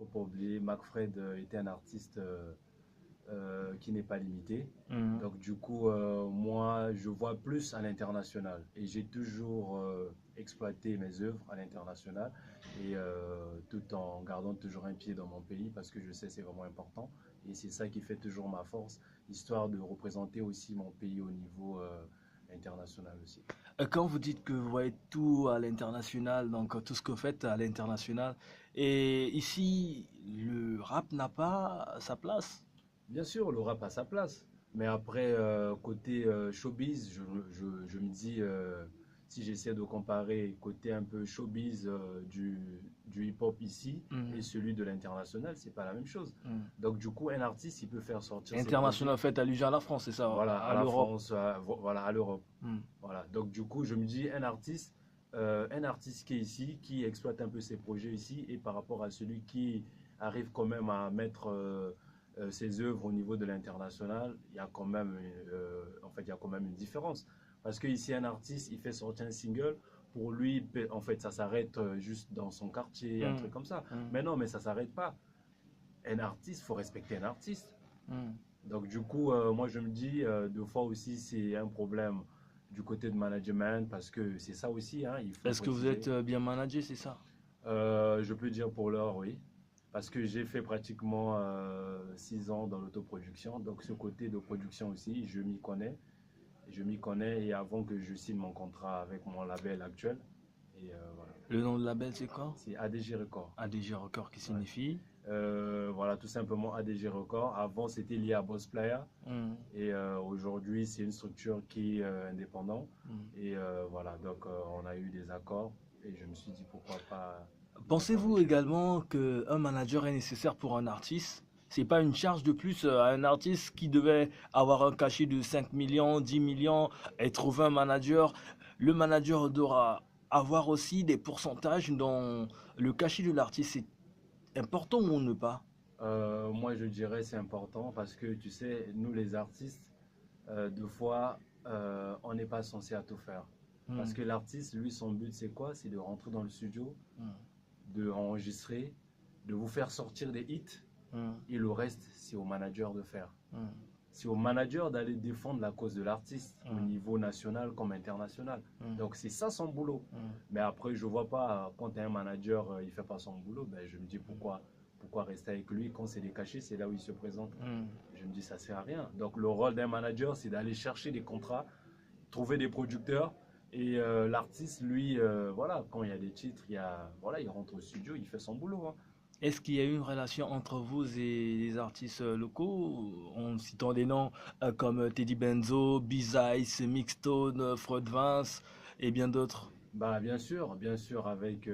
Faut pas oublier, McFred était un artiste qui n'est pas limité. Mhm. Donc du coup, moi, je vois plus à l'international et j'ai toujours exploité mes œuvres à l'international et tout en gardant toujours un pied dans mon pays parce que je sais que c'est vraiment important et c'est ça qui fait toujours ma force, histoire de représenter aussi mon pays au niveau international aussi. Quand vous dites que vous voyez tout à l'international, donc tout ce que vous faites à l'international, et ici, le rap n'a pas sa place. Bien sûr, le rap a sa place. Mais après, côté showbiz, je me dis, si j'essaie de comparer côté un peu showbiz du hip-hop ici et Mhm. celui de l'international, c'est pas la même chose. Mhm. Donc, du coup, un artiste, il peut faire sortir ses International, projets, fait allusion à la France, c'est ça, voilà, à à la l'Europe. France, voilà, à l'Europe. Mhm. Voilà. Donc, du coup, je me dis, un artiste qui est ici, qui exploite un peu ses projets ici, et par rapport à celui qui arrive quand même à mettre ses œuvres au niveau de l'international, il y a quand même, en fait, il y a quand même une différence. Parce que ici, un artiste, il fait sortir un single, pour lui, en fait, ça s'arrête juste dans son quartier, un truc Mhm. comme ça. Mhm. Mais non, mais ça s'arrête pas. Un artiste, faut respecter un artiste. Mhm. Donc du coup, moi je me dis, deux fois aussi c'est un problème du côté de management parce que c'est ça aussi, hein, il faut le Est-ce que vous êtes préciser. bien managé, c'est ça? Je peux dire pour l'heure, oui, parce que j'ai fait pratiquement 6 ans dans l'autoproduction, donc ce côté de production aussi, je m'y connais et avant que je signe mon contrat avec mon label actuel, et voilà, Le nom de label, c'est quoi? c'est ADG Record. ADG Record qui Ouais. signifie? Voilà, tout simplement ADG Record. Avant, c'était lié à Boss Player. Mhm. Et aujourd'hui, c'est une structure qui est indépendante. Mhm. Et voilà, donc on a eu des accords. Et je me suis dit pourquoi pas y mettre Pensez-vous avec eux. également qu'un manager est nécessaire pour un artiste? C'est pas une charge de plus à un artiste qui devait avoir un cachet de 5 millions, 10 millions et trouver un manager. Le manager devra avoir aussi des pourcentages dont le cachet de l'artiste est important ou ne pas? Moi, je dirais c'est important parce que tu sais, nous les artistes, deux fois, on n'est pas censé à tout faire. Parce Hmm, que l'artiste, lui, son but, c'est quoi? C'est de rentrer dans le studio, hmm, de enregistrer, de vous faire sortir des hits. hmm, Et le reste, c'est au manager de faire. hmm, C'est au manager d'aller défendre la cause de l'artiste au hmm, niveau national comme international. hmm, Donc c'est ça son boulot. hmm, Mais après, je vois pas quand un manager il fait pas son boulot, ben, je me dis pourquoi rester avec lui quand c'est des cachets, c'est là où il se présente. hmm. Je me dis ça sert à rien. Donc le rôle d'un manager, c'est d'aller chercher des contrats, trouver des producteurs et l'artiste, lui, voilà, quand il y a des titres, voilà, il rentre au studio, il fait son boulot, hein. Est-ce qu'il y a eu une relation entre vous et les artistes locaux, en citant des noms comme Teddy Benzo, B-Ice, Mixstone, Freud Vince et bien d'autres? Bah, bien sûr, avec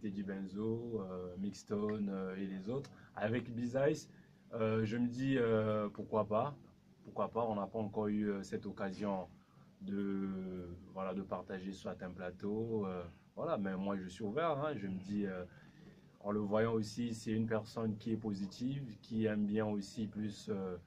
Teddy Benzo, Mixstone et les autres. Avec Biz-Ice, je me dis pourquoi pas, on n'a pas encore eu cette occasion de, voilà, de partager soit un plateau, voilà, mais moi je suis ouvert, hein, je me dis, en le voyant aussi, c'est une personne qui est positive, qui aime bien aussi plus